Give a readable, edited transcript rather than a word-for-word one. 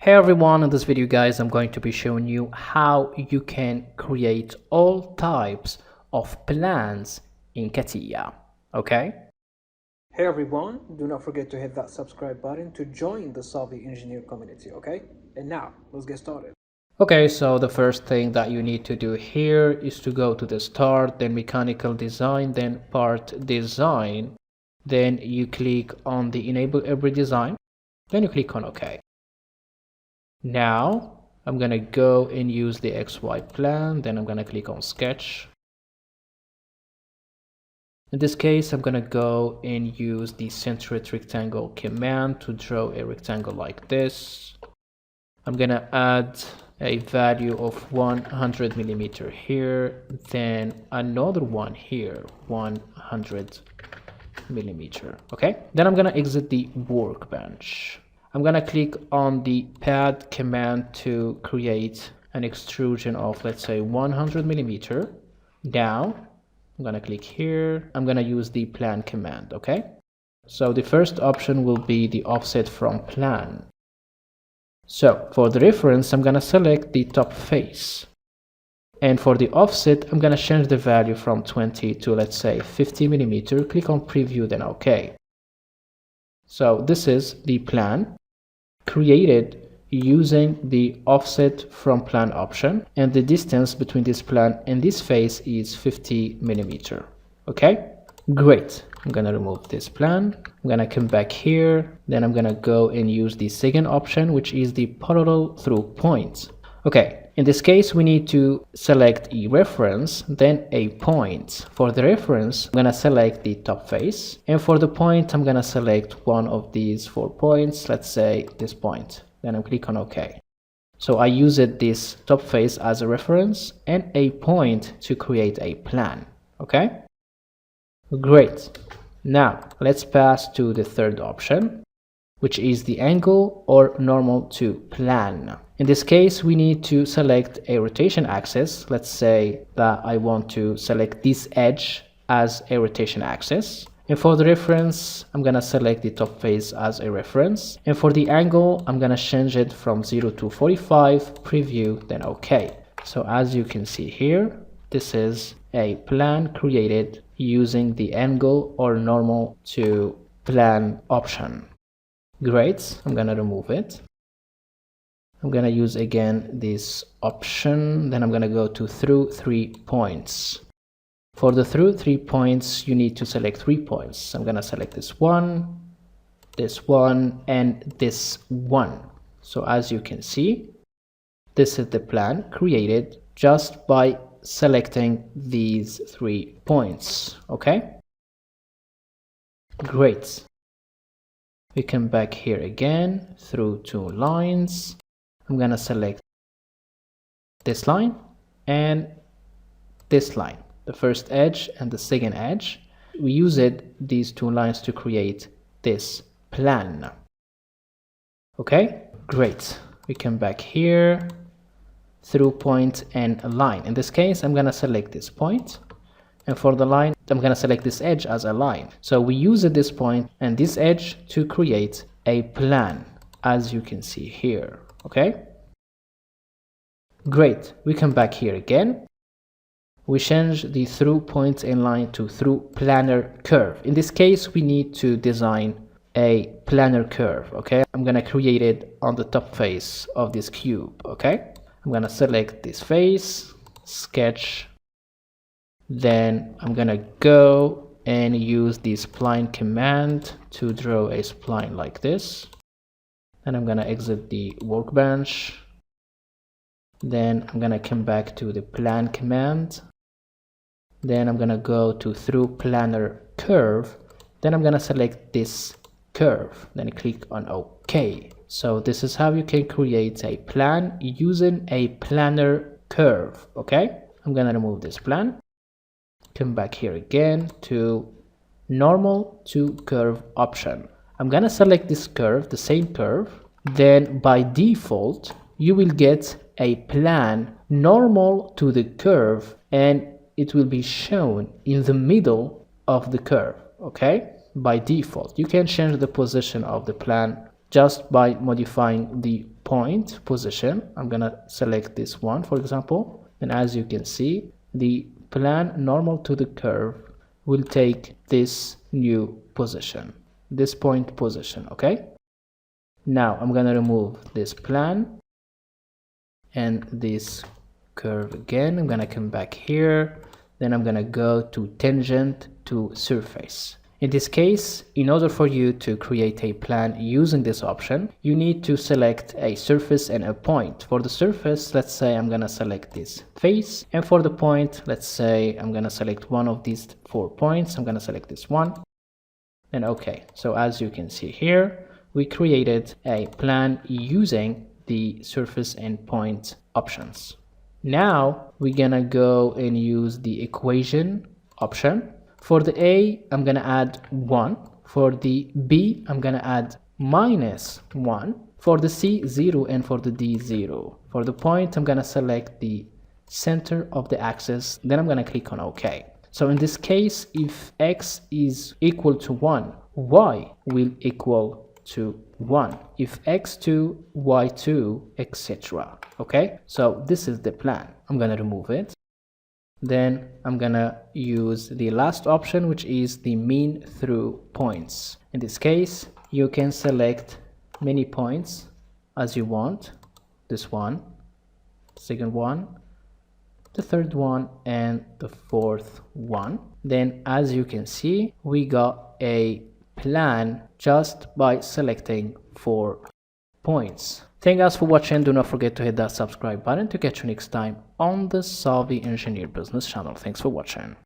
Hey everyone, in this video guys I'm going to be showing you how you can create all types of plans in CATIA. Okay? Hey everyone, do not forget to hit that subscribe button to join the Solving Engineer community, okay? And now, let's get started. Okay, so the first thing that you need to do here is to go to the start, then mechanical design, then part design. Then you click on the enable every design, then you click on OK. Now I'm gonna go and use the XY plan, then I'm gonna click on sketch. In this case I'm gonna go and use the centered rectangle command to draw a rectangle like this. I'm gonna add a value of 100 millimeter here, then another one here, 100 millimeter. Okay, then I'm gonna exit the workbench. I'm gonna click on the pad command to create an extrusion of, let's say, 100 millimeter. Now I'm gonna click here. I'm gonna use the plan command. Okay, so the first option will be the offset from plan. So for the reference I'm gonna select the top face, and for the offset I'm gonna change the value from 20 to, let's say, 50 millimeter. Click on preview, then OK. So this is the plan created using the offset from plan option, and the distance between this plan and this face is 50 millimeter. Okay, great. I'm gonna remove this plan. I'm gonna come back here, then I'm gonna go and use the second option, which is the parallel through points. Okay, in this case we need to select a reference, then a point. For the reference I'm gonna select the top face, and for the point I'm gonna select one of these 4 points, let's say this point, then I click on OK. So I used this top face as a reference and a point to create a plan. Okay, great. Now let's pass to the third option, which is the angle or normal to plan. In this case we need to select a rotation axis. Let's say that I want to select this edge as a rotation axis, and for the reference I'm gonna select the top face as a reference, and for the angle I'm gonna change it from 0 to 45, preview, then OK. So as you can see here, this is a plan created using the angle or normal to plan option. Great, I'm gonna remove it. I'm gonna use again this option, then I'm gonna go to through 3 points. For the through 3 points you need to select 3 points. I'm gonna select this one, and this one. So as you can see, this is the plan created just by selecting these 3 points. Okay, great. We come back here again through 2 lines. I'm gonna select this line and this line, the first edge and the second edge. We used these 2 lines to create this plan. Okay, great. We come back here through point and a line. In this case I'm gonna select this point, and for the line I'm gonna select this edge as a line. So we use this point and this edge to create a plan, as you can see here. Okay, great. We come back here again. We change the through point and line to through planar curve. In this case we need to design a planar curve. Okay, I'm gonna create it on the top face of this cube. Okay, I'm gonna select this face, sketch, then I'm gonna go and use the spline command to draw a spline like this. Then I'm gonna exit the workbench, then I'm gonna come back to the plan command, then I'm gonna go to through planar curve, then I'm gonna select this curve, then click on OK. So this is how you can create a plan using a planar curve. Okay, I'm gonna remove this plan, come back here again to normal to curve option. I'm gonna select this curve, the same curve, then by default you will get a plan normal to the curve, and it will be shown in the middle of the curve. Okay, by default you can change the position of the plan just by modifying the point position. I'm gonna select this one, for example, and as you can see, the plan normal to the curve will take this new position, this point position. Okay, now I'm gonna remove this plan and this curve again. I'm gonna come back here, then I'm gonna go to tangent to surface. In this case, in order for you to create a plan using this option, you need to select a surface and a point. For the surface, let's say I'm gonna select this face, and for the point, let's say I'm gonna select one of these 4 points. I'm gonna select this one, and okay. So as you can see here, we created a plan using the surface and point options. Now we're gonna go and use the equation option. For the A, I'm gonna add 1. For the B, I'm gonna add -1. For the C, 0, and for the D, 0. For the point, I'm gonna select the center of the axis, then I'm gonna click on OK. So in this case, if x is equal to 1, y will equal to 1. If x2, y2, etc. Okay, so this is the plan. I'm gonna remove it. Then I'm gonna use the last option, which is the mean through points. In this case, you can select many points as you want. This one, second one, the third one, and the fourth one. Then as you can see, we got a plan just by selecting 4 points. Thank you guys for watching. Do not forget to hit that subscribe button to catch you next time on the Solvi Engineer Business channel. Thanks for watching.